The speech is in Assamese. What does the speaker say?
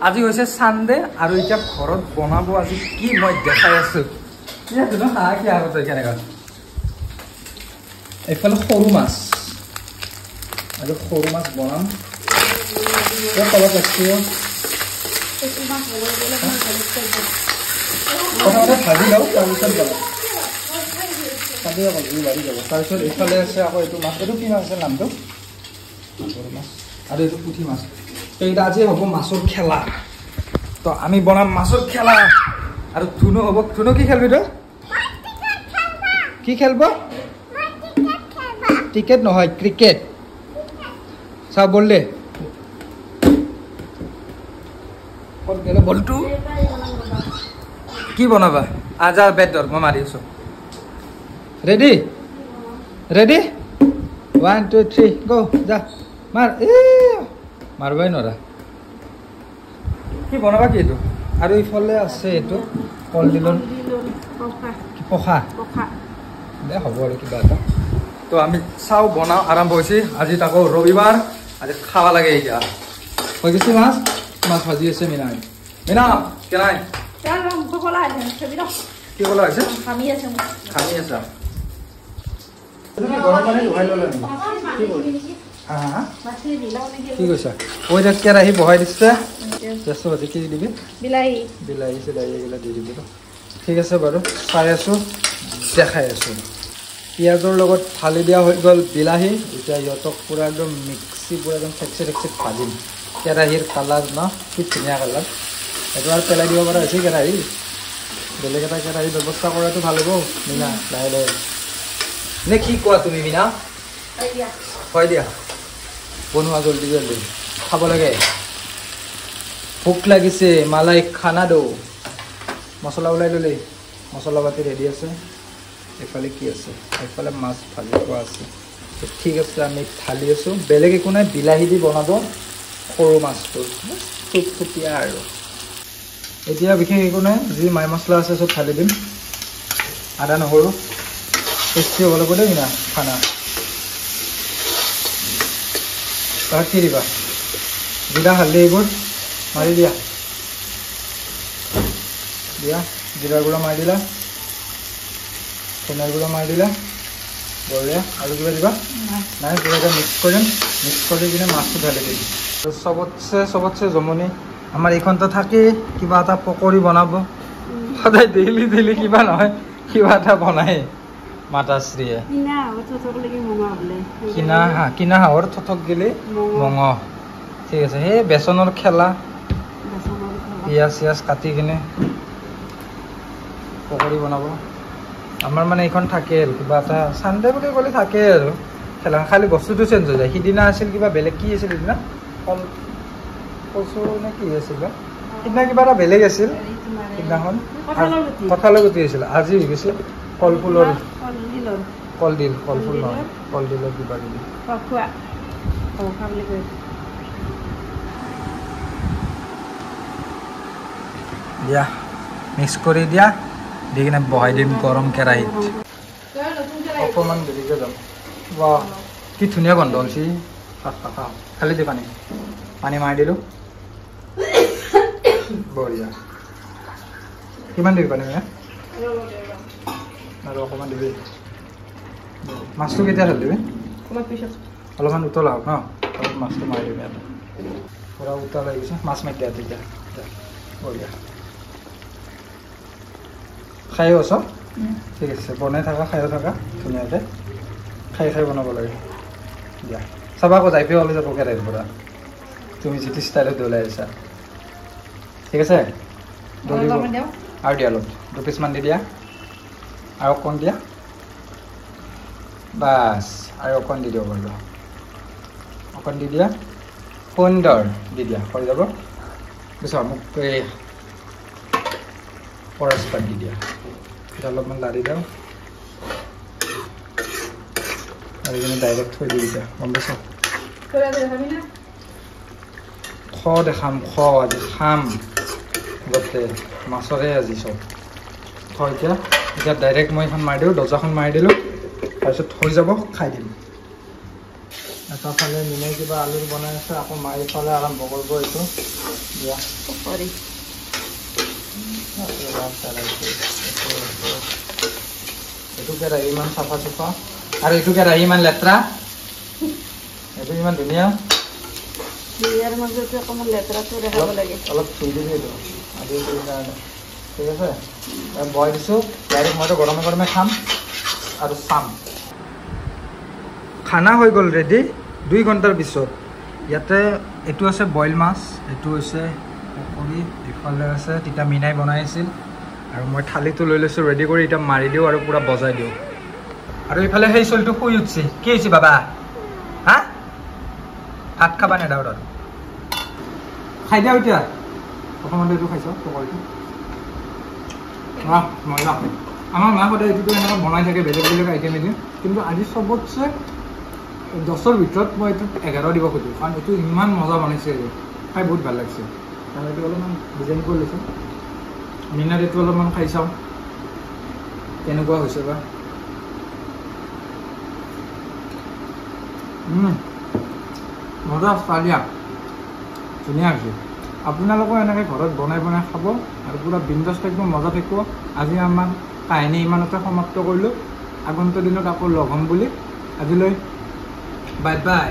আজি হৈছে সানডে আৰু এতিয়া ঘৰত বনাব আজি কি মই দেখাই আছো ইয়াতে ন হা কি আগতে কেনেকা এইফালে সৰু মাছ আৰু সৰু মাছ বনাম এই তলত ৰাখিছো এইটো মাছ বনাবলৈ মই প্ৰথমতে ভাজি লওঁ তাৰপিছত বনাম ভাজি অকল জুই বাঢ়ি যাব তাৰপিছত এইফালে আছে আকৌ এইটো মাছ এইটো কি মাছ আছে নামটো সৰু মাছ আৰু এইটো পুঠি মাছ এইটা আজি হ'ব মাছৰ খেলা তো আমি বনাম মাছৰ খেলা আৰু ধুনু হ'ব ধুনু কি খেলবি তই কি খেলব ক্ৰিকেট নহয় ক্ৰিকেট চা বললে ক'ত গেলে বলটো কি বনাবা আজা বেট ধৰ মই মাৰি আছো ৰেডি ৰেডি 1 2 3 গো যা মাৰ মাৰবাই নৰা কি বনাবা কি এইটো আৰু ইফালে আছে এইটো কলডিলৰ পখা দে হ'ব আৰু কিবা এটা তো আমি চাও বনাও আৰম্ভ হৈছে আজি তাকো ৰবিবাৰ আজি খাবা লাগে এতিয়া হৈ গৈছে মাছ মাছ ভাজি আছে মিনা মিনা কেনাই কি বলা হৈছে খামি আছে গৰম পানী উহাই ল'লে কি কৈছা ওই যে কেৰাহী বহাই দিছে চেষ্টা পাতি কি দিবি বিলাহী চিলাহী এইগিলা দি দিবি ঠিক আছে বাৰু চাই আছো দেখাই আছো পিঁয়াজৰ লগত ফালি দিয়া হৈ গ'ল বিলাহী এতিয়া ইহঁতক পূৰা একদম মিক্সি পূৰা একদম ঠেকচি ভাজিম কেৰাহীৰ কালাৰ ন কি ধুনীয়া কালাৰ এইটো আৰু পেলাই দিব পৰা হৈছে কেৰাহী বেলেগ এটা কেৰাহী ব্যৱস্থা কৰাটো ভাল হ'ব মিনা লাহে লাহে নে কি কোৱা তুমি মিনা হয় দিয়া বনোৱা জলদি জলদি খাব লাগে ভোক লাগিছে মালাই খানা দৌ মছলা ওলাই ল'লে মছলা পাতি ৰেডি আছে এইফালে কি আছে এইফালে মাছ ভাজি থোৱা আছে ঠিক আছে আমি ঢালি আছোঁ বেলেগ একো নাই বিলাহী দি বনাব সৰু মাছটো থুপথুপীয়া আৰু এতিয়া বিশেষ একো নাই যি মাই মছলা আছে চব ঢালি দিম আদা নহৰু টেষ্টি হ'ব লাগিব দেই না খানা তাত কি দিবা জিৰা হালধি এইবোৰ মাৰি দিয়া জিৰাৰ গুড়া মাৰি দিলা ধনিয়াৰ গুড়া মাৰি দিলা বঢ়িয়া আৰু কিবা দিবা নাই কিবা এটা মিক্স কৰি কিনে মাছটো ঢালি দিম চবতছে জমনি আমাৰ এইখনতো থাকেই কিবা এটা পকৰি বনাব সদায় ডেইলি কিবা নহয় কিবা এটা বনায় মাতাশ্ৰীয়ে কিনা হাঁহৰ থথক গেলি মঙহ ঠিক আছে সেই বেচনৰ খেলা পিঁয়াজ চিয়াজ কাটি কিনে পকৰি বনাব আমাৰ মানে এইখন থাকে আৰু কিবা এটা চানডে বুলি ক'লে থাকে আৰু খেলা খালি বস্তুটো চেঞ্জ হৈ যায় সিদিনা আছিল কিবা বেলেগ কি আছিল সিদিনা কচু নে কি আছিল সিদিনা কিবা এটা বেলেগ আছিল সিদিনাখন কঁঠালৰ গুটি আছিল আজি হৈ গৈছে কলফুলৰ কলফুল নহয় কলডিলৰ কিবা কিবি দিয়া মিক্স কৰি দিয়া দি কিনে বহাই দিম গৰম কেৰাহীত অকণমান দেৰিকৈ যাম বাহ কি ধুনীয়া গন্ধ হৈছে খালি দি পানী মাৰি দিলোঁ বঢ়িয়া কিমান দিবি পানী আৰু অকণমান দিবি মাছটো কেতিয়া ঢালি দিবি অলপমান উতল আহক ন অলপ মাছটো মাৰি দিবি ইয়াতে পূৰা উতল লাগি গৈছে মাছ মাৰি দিয়া তেতিয়া বঢ়িয়া খায়ো আছ ঠিক আছে বনাই থাকা খায়ো থাকা ধুনীয়াকৈ খাই বনাব লাগে দিয়া চাবা আকৌ যাই পেলাই ওলাই যাব কেৰাহীৰ পৰা তুমি যিটো ষ্টাইলত ওলাই আহিছা ঠিক আছে আৰু দিয়া অলপ 2 পিচমান দি দিয়া আৰু অকণ দিয়া বাছ আৰু অকণ দি দিব পাৰিব অকণ দি দিয়া সুন্দৰ দি দিয়া হৈ যাব বুজিছা মোক এই পৰস্পাত দি দিয়া এটা অলপমান লাৰি দিওঁ আৰু কিনে ডাইৰেক্ট থৈ দি দিয়া গম পাইছ দেখাম আজি খাম গোটেই মাছৰে আজি চব এতিয়া ডাইৰেক্ট মই এখন মাৰি দিওঁ দৰ্জাখন মাৰি দিলোঁ তাৰপিছত হৈ যাব খাই দিম ইফালে মিনাই কিবা আলু বনাই আছে আকৌ মায়ে ইফালে আৰম্ভ কৰিব এইটো দিয়া সৰি এইটো কেৰাহী ইমান চাফা চুফা আৰু এইটো কেৰাহী ইমান লেতেৰা এইটো ইমান ধুনীয়া ইয়াৰ মাজতে অকণমান লেতেৰাটো দেখাব লাগে অলপ ধুই দিবি এইটো আজি কাৰণে ঠিক আছে বহাই দিছোঁ ডাইৰেক্ট মইতো গৰমে গৰমে খাম আৰু চাম খানা হৈ গ'ল ৰেডি 2 ঘণ্টাৰ পিছত ইয়াতে এইটো আছে বইল মাছ এইটো হৈছে পকৰি ইফালে আছে তেতিয়া মিনাই বনাই আছিল আৰু মই থালিটো লৈ লৈছোঁ ৰেডি কৰি এতিয়া মাৰি দিওঁ আৰু পূৰা বজাই দিওঁ আৰু ইফালে সেই চলিটো শুই উঠছে কি হৈছে বাবা হা ভাত খাবা নে দাউৰত খাই দিয়া এতিয়া প্ৰথমতে এইটো খাইছ পকৰিটো মজা আমাৰ মা সদায় এইটোতো এনেকৈ বনাই থাকে বেলেগ বেলেগ আইটেমেদি কিন্তু আজি চবতছে 10ৰ ভিতৰত মই এইটো 11 দিব খোজোঁ কাৰণ এইটো ইমান মজা বনাইছে এইটো খাই বহুত ভাল লাগিছে আৰু এইটো অলপমান ডিজাইন কৰি লৈছোঁ মিনাৰ এইটো অলপমান খাই চাওঁ কেনেকুৱা হৈছে বা মজা চালিয়া ধুনীয়া হৈছে আপোনালোকেও এনেকৈ ঘৰত বনাই বনাই খাব আৰু পূৰা বিন্দাছ থাকিব মজা থাকিব আজি আমাৰ কাহিনী ইমানতে সমাপ্ত কৰিলোঁ আগন্তুক দিনত আকৌ লগ হ'ম বুলি আজিলৈ বাই বাই